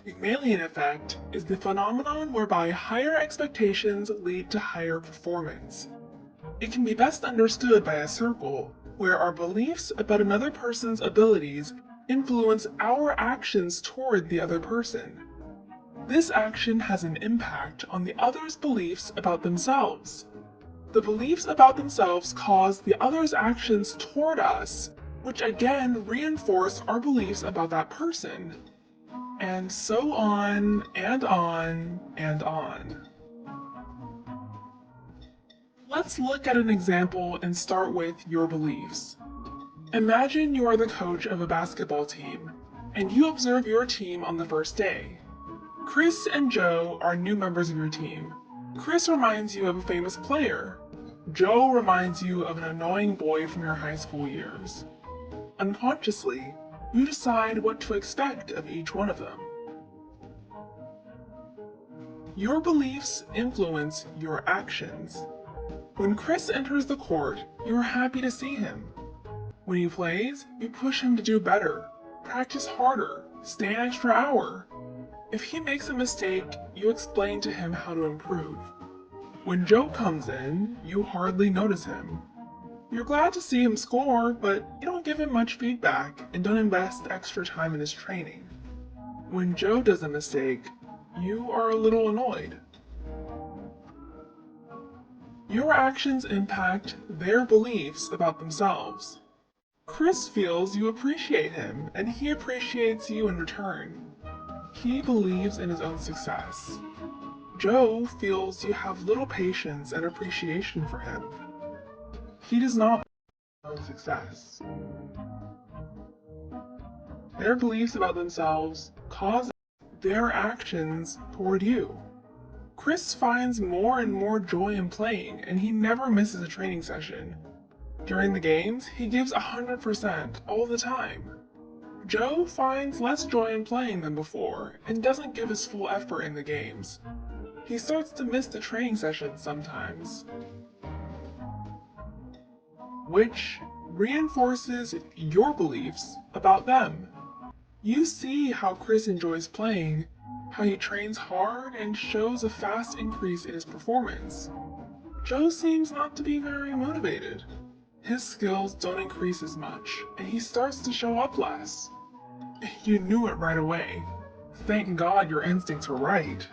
Pygmalion Effect is the phenomenon whereby higher expectations lead to higher performance. It can be best understood by a circle where our beliefs about another person's abilities influence our actions toward the other person. This action has an impact on the other's beliefs about themselves. The beliefs about themselves cause the other's actions toward us, which again reinforce our beliefs about that person. And so on and on and on. Let's look at an example and start with your beliefs. Imagine you are the coach of a basketball team, and you observe your team on the first day. Chris and Joe are new members of your team. Chris reminds you of a famous player. Joe reminds you of an annoying boy from your high school years. Unconsciously, you decide what to expect of each one of them. Your beliefs influence your actions. When Chris enters the court, you are happy to see him. When he plays, you push him to do better, practice harder, stay an extra hour. If he makes a mistake, you explain to him how to improve. When Joe comes in, you hardly notice him. You're glad to see him score, but you don't give him much feedback and don't invest extra time in his training. When Joe does a mistake, you are a little annoyed. Your actions impact their beliefs about themselves. Chris feels you appreciate him, and he appreciates you in return. He believes in his own success. Joe feels you have little patience and appreciation for him. He does not believe in his own success. Their beliefs about themselves cause their actions toward you. Chris finds more and more joy in playing, and he never misses a training session. During the games, he gives 100% all the time. Joe finds less joy in playing than before, and doesn't give his full effort in the games. He starts to miss the training sessions sometimes, which reinforces your beliefs about them. You see how Chris enjoys playing, how he trains hard and shows a fast increase in his performance. Joe seems not to be very motivated. His skills don't increase as much, and he starts to show up less. You knew it right away. Thank God your instincts were right.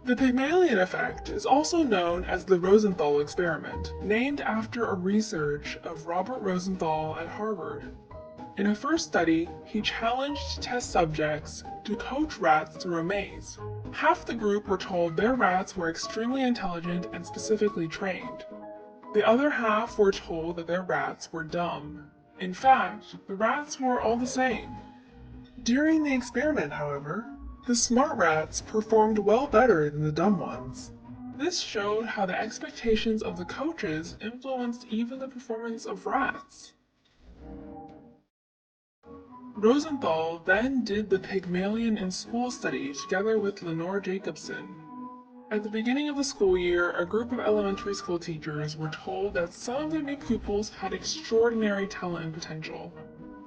The Pygmalion Effect is also known as the Rosenthal experiment, named after a research of Robert Rosenthal at Harvard. In a first study, he challenged test subjects to coach rats through a maze. Half the group were told their rats were extremely intelligent and specifically trained. The other half were told that their rats were dumb. In fact, the rats were all the same. During the experiment, however, the smart rats performed well better than the dumb ones. This showed how the expectations of the coaches influenced even the performance of rats. Rosenthal then did the Pygmalion in School study together with Lenore Jacobson. At the beginning of the school year, a group of elementary school teachers were told that some of their new pupils had extraordinary talent and potential.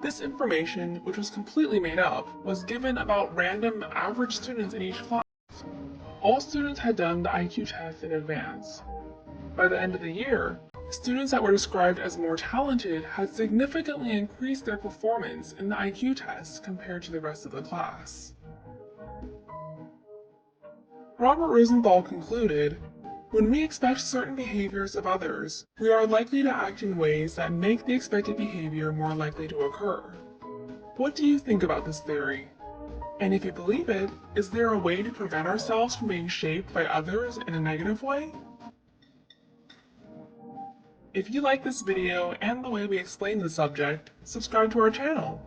This information, which was completely made up, was given about random average students in each class. All students had done the IQ test in advance. By the end of the year, students that were described as more talented had significantly increased their performance in the IQ test compared to the rest of the class. Robert Rosenthal concluded, "When we expect certain behaviors of others, we are likely to act in ways that make the expected behavior more likely to occur." What do you think about this theory? And if you believe it, is there a way to prevent ourselves from being shaped by others in a negative way? If you like this video and the way we explain the subject, subscribe to our channel.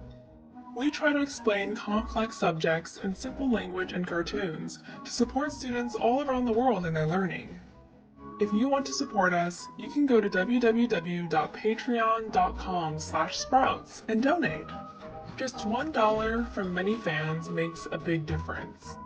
We try to explain complex subjects in simple language and cartoons to support students all around the world in their learning. If you want to support us, you can go to www.patreon.com/sprouts and donate. Just $1 from many fans makes a big difference.